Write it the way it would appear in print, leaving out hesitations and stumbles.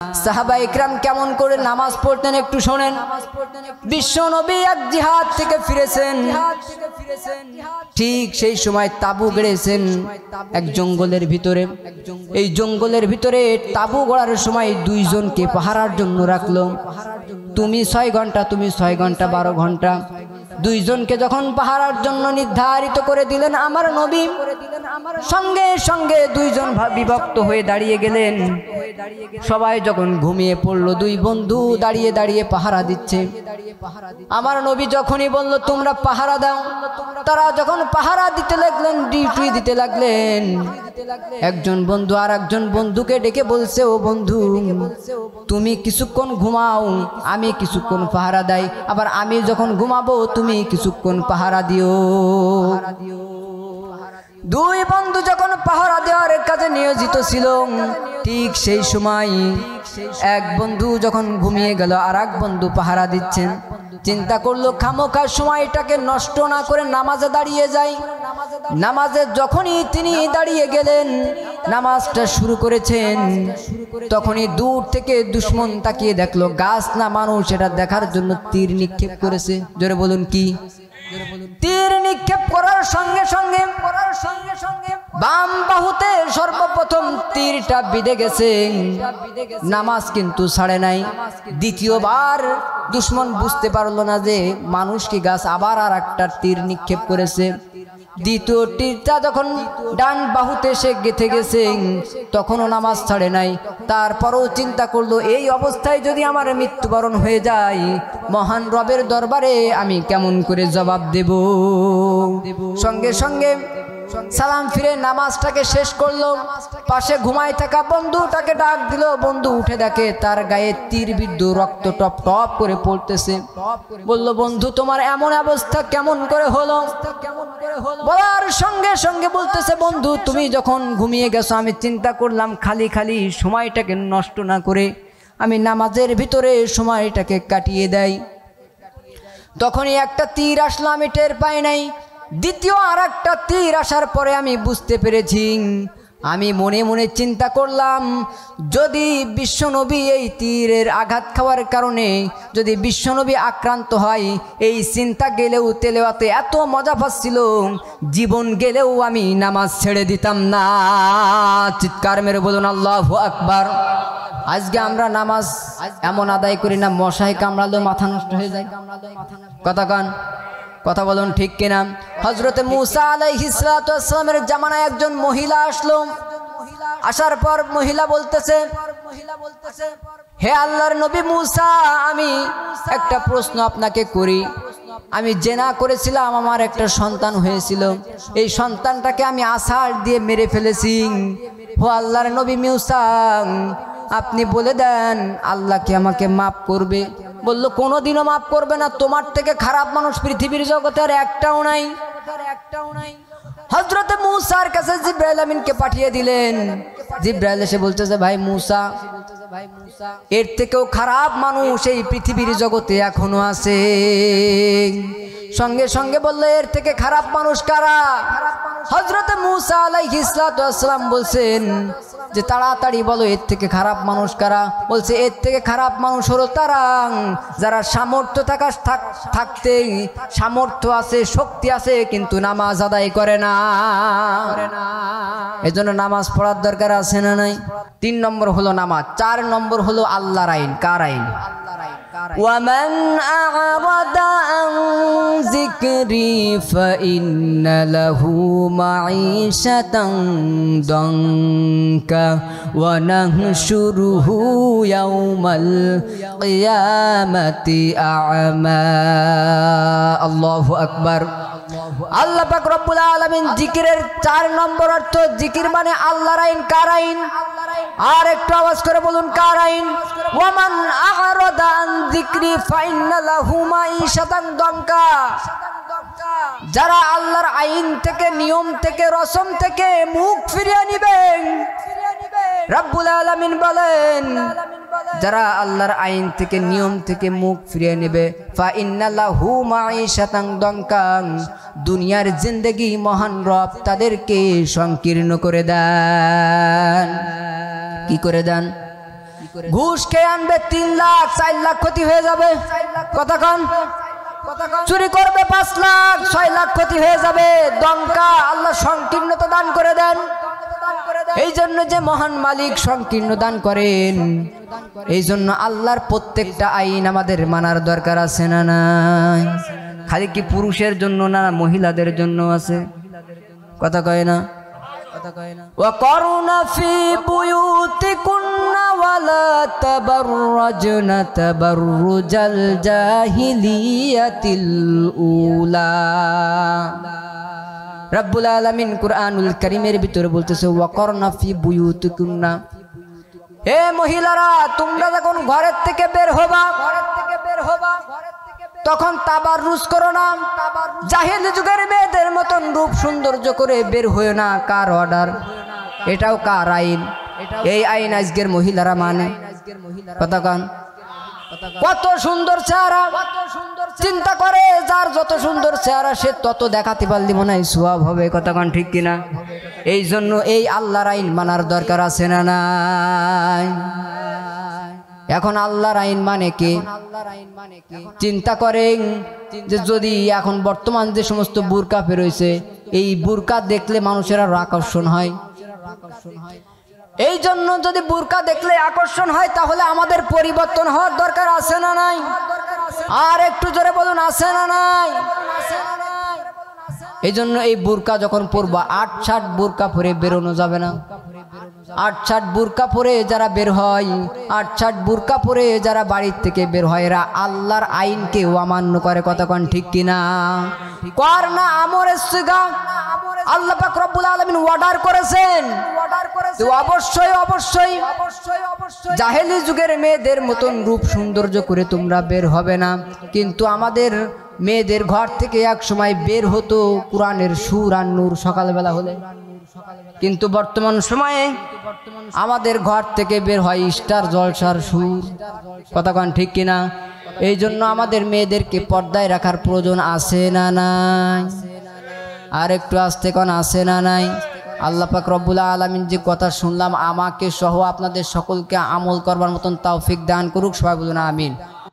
সাহাবা ইকরাম কেমন করে নামাজ পড়তেন একটু শোনেন। বিশ্ব নবী এক জিহাদ থেকে ফিরেছেন, ঠিক সেই সময় তাবু গেড়েছেন এক জঙ্গলের ভিতরে। এই জঙ্গলের ভিতরে তাবু গড়ার সময় দুইজনকে পাহারার জন্য রাখলো। তুমি 6 ঘন্টা, তুমি 6 ঘন্টা, 12 ঘন্টা। দুইজনকে যখন পাহারার জন্য নির্ধারিত করে দিলেন আমার নবী, সঙ্গে সঙ্গে দুইজন বিভক্ত হয়ে দাঁড়িয়ে গেলেন। সবাই যখন ঘুমিয়ে পড়লো, দুই বন্ধু দাঁড়িয়ে দাঁড়িয়ে পাহারা দিচ্ছে। আমার নবী যখনই বলল তোমরা পাহারা দাও, তারা যখন পাহারা দিতে লাগলেন, ডিউটি দিতে লাগলেন, একজন বন্ধু আর একজন বন্ধুকে ডেকে বলছে, ও বন্ধু তুমি কিছুক্ষণ ঘুমাও, আমি কিছুক্ষণ পাহারা দেই, আবার আমি যখন ঘুমাবো তুমি কিছুক্ষণ পাহারা দিও। দুই বন্ধু যখন পাহারা দেওয়ার কাজে নিয়োজিত ছিল, ঠিক সেই সময় এক বন্ধু যখন ঘুমিয়ে গেল, আর এক বন্ধু পাহারা দিচ্ছেন। চিন্তা করলো খামোখা সময়টাকে নষ্ট না করে নামাজে দাঁড়িয়ে যাই। নামাজে যখনই তিনি দাঁড়িয়ে গেলেন, নামাজটা শুরু করেছেন, তখনই দূর থেকে দুশমন তাকিয়ে দেখলো গাছ না মানুষ, এটা দেখার জন্য তীর নিক্ষেপ করেছে। জোরে বলুন কি? তীর নিক্ষেপ করার সঙ্গে সঙ্গে বাম বাহুতে সর্বপ্রথম তীরটা বিঁধে গেছে, নামাজ কিন্তু ছাড়ে নাই। দ্বিতীয়বার দুশমন বুঝতে পারলো না যে মানুষ কি গাছ, আবার আর একটা তীর নিক্ষেপ করেছে। দ্বিতীয় তীরটা যখন ডান বাহুতে সে গেঁথে গেছে, তখনও নামাজ ছাড়ে নাই। তারপরও চিন্তা করলো এই অবস্থায় যদি আমার মৃত্যুবরণ হয়ে যায়, মহান রবের দরবারে আমি কেমন করে জবাব দেব। সঙ্গে সঙ্গে সালাম ফিরে নামাজটাকে শেষ করলো। পাশে ঘুমায় থাকা বন্ধুটাকে ডাক দিল। বন্ধু উঠে দেখে তার গায়ে তীর বিদ্ধ, রক্ত টপ টপ করে পড়তেছে। বলল বন্ধু তোমার এমন অবস্থা কেমন করে হলো? বলার সঙ্গে সঙ্গে বলতেছে, বন্ধু তুমি যখন ঘুমিয়ে গেছো, আমি চিন্তা করলাম খালি খালি সময়টাকে নষ্ট না করে আমি নামাজের ভিতরে সময়টাকে কাটিয়ে দেই। তখনই একটা তীর আসলো, আমি টের পাই নাই। দ্বিতীয় আর একটা তীর আসার পরে আমি বুঝতে পেরেছি। আমি মনে মনে চিন্তা করলাম, যদি বিশ্বনবী এই তীরের আঘাত খাওয়ার কারণে যদি বিশ্বনবী আক্রান্ত হয়, এই চিন্তা গেলেও তেলাওয়াতে এত মজা পাচ্ছিল, জীবন গেলেও আমি নামাজ ছেড়ে দিতাম না। চিৎকার মেরে বলুন আল্লাহু আকবার। আজকে আমরা নামাজ এমন আদায় করি না, মশায় কামড়ালেও মাথা নষ্ট হয়ে যায়। কথা বলুন ঠিক কিনা? হযরতে মূসা আলাইহিস সালাতু ওয়াস সালামের জামানায় একজন মহিলা আসলো। আসার পর মহিলা বলতেছে, হে আল্লাহর নবী মূসা, আমি একটা প্রশ্ন আপনাকে করি। আমি জেনা করেছিলাম, আমার একটা সন্তান হয়েছিল, এই সন্তানটাকে আমি আছাড় দিয়ে মেরে ফেলেছি। ও আল্লাহর নবী মূসা, আপনি বলে দেন আল্লাহ কি আমাকে মাফ করবে? বললো কোনোদিনও মাফ করবে না, তোমার থেকে খারাপ মানুষ পৃথিবীর জগতে আর একটাও নাই। হযরতে মূসার কাছে জিবরাইল আমিনকে পাঠিয়ে দিলেন। জিবরাইল এসে বলতেছে, ভাই মূসা, এর থেকেও খারাপ মানুষ এই পৃথিবীর জগতে এখনো আছে। সঙ্গে সঙ্গে বললো এর থেকে খারাপ মানুষ কারা? হযরতে মূসা আলাইহিস সালাতু ওয়াস সালাম বলছেন যে তাড়াতাড়ি বলো এর থেকে খারাপ মানুষ কারা? বলছে এর থেকে খারাপ মানুষ হলো তারা যারা সামর্থ্য থাকতে সামর্থ্য আছে, শক্তি আছে, কিন্তু নামাজ আদায় করে না। এজন্য নামাজ পড়ার দরকার আছে না নাই? 3 নম্বর হলো নামাজ। 4 নম্বর হলো আল্লাহর আইন। কার আইন? ومن أعرض عن ذكري فإن له معيشة ضنكا ونحشره يوم القيامة أعمى الله أكبر। আল্লাহ পাক রব্বুল আলামিন জিকিরের 4 নম্বর অর্থ, জিকির মানে আল্লাহর আইন। কার আইন? আর একটু আওয়াজ করে বলুন কার আইন? ওয়ামান আ'রাদা আন যিকরি ফাইন্না লাহু মাঈশাতান দানকা। যারা আল্লাহর আইন থেকে, নিয়ম থেকে, রসম থেকে মুখ ফিরিয়ে নেবেন, রব্বুল আলামিন বলেন যারা আল্লাহর আইন থেকে, নিয়ম থেকে মুখ ফিরিয়ে নেবে, ফা ইন্নাল্লাহু মাঈশাতান দানকান, দুনিয়ার জিন্দেগি মহান রব তাদেরকে সংকীর্ণ করে দেন। কি করে দেন? ঘুষ খেয়ে আনবে 3 লাখ 4 লাখ ক্ষতি হয়ে যাবে। কথা কন, চুরি করবে 5 লাখ 6 লাখ ক্ষতি হয়ে যাবে। দঙ্কা আল্লাহ সংকীর্ণতা দান করে দেন। এই জন্য যে মহান মালিক সংকীর্ণ দান করেন, এই জন্য আল্লাহর প্রত্যেকটা আইন আমাদের মানার দরকার আছে না নাই? খালি কি পুরুষের জন্য না, মহিলাদের জন্য আছে? কথা কয় না? وقرنا في بيوتكن ولا تبرجن تبرج الجاهلية الأولى। রব্বুল আলামিন কুরআনুল কারীমের ভিতরে বলতেছে ওয়াকরনা ফি বুয়ুতিকুন্না, হে মহিলারা তোমরা যখন ঘরের থেকে বের হবা তখন তাবাররুজ করো না, জাহেলি যুগের মেয়েদের মতন রূপ সৌন্দর্য করে বের হয়েও না। কার অর্ডার? এটাও কার আইন? এই আইন আজকের মহিলারা মানে। কথা কন, কত সুন্দর চেহারা, চিন্তা করে যার যত সুন্দর চেহারা সে তত দেখাতে পারলি মনে হয় সওয়াব হবে। কথা কন ঠিক কিনা? এই জন্য এই আল্লাহর আইন মানার দরকার আছে না নাই? এখন আল্লাহর আইন মানে কি? চিন্তা করেন যে যদি এখন বর্তমান যে সমস্ত বুরকা বেরোইছে, এই বুরকা দেখলে মানুষের আরো আকর্ষণ হয়। এই জন্য যদি বুরকা দেখলে আকর্ষণ হয় তাহলে আমাদের পরিবর্তন হওয়ার দরকার আছে না নাই? আর একটু জোরে বলুন, আছে না নাই? এই জন্য এই বুরকা যখন পরবা 8-8 বুরকা পরে বেরোনো যাবে না। 8-8 বুরকা পরে যারা বের হয়, 8-8 বুরকা পরে যারা বাড়ির থেকে বের হয়, এরা আল্লাহর আইনকে অমান্য করে। কথা কন ঠিক কিনা? কর না আমরের সিগা আল্লাহ পাক রব্বুল আলামিন অর্ডার করেছেন। অবশ্যই অবশ্যই জাহেলি যুগের মেয়েদের মতন রূপ সৌন্দর্য করে তোমরা বের হবে না। কিন্তু আমাদের মেয়েদের ঘর থেকে এক সময় বের হতো কোরআনের সুর আর নূর সকালবেলা হলে, কিন্তু বর্তমান সময়ে আমাদের ঘর থেকে বের হয় স্টার জলসার সুর। কথা কন ঠিক কিনা? এই জন্য আমাদের মেয়েদেরকে পর্দায় রাখার প্রয়োজন আছে না নাই? আর একটু আস্তে কোন আছে না নাই? আল্লাহ পাক রব্বুল আলামিন যে কথা শুনলাম আমাকে সহ আপনাদের সকলকে আমল করবার মতন তৌফিক দান করুক। সবাই বলুন আমিন।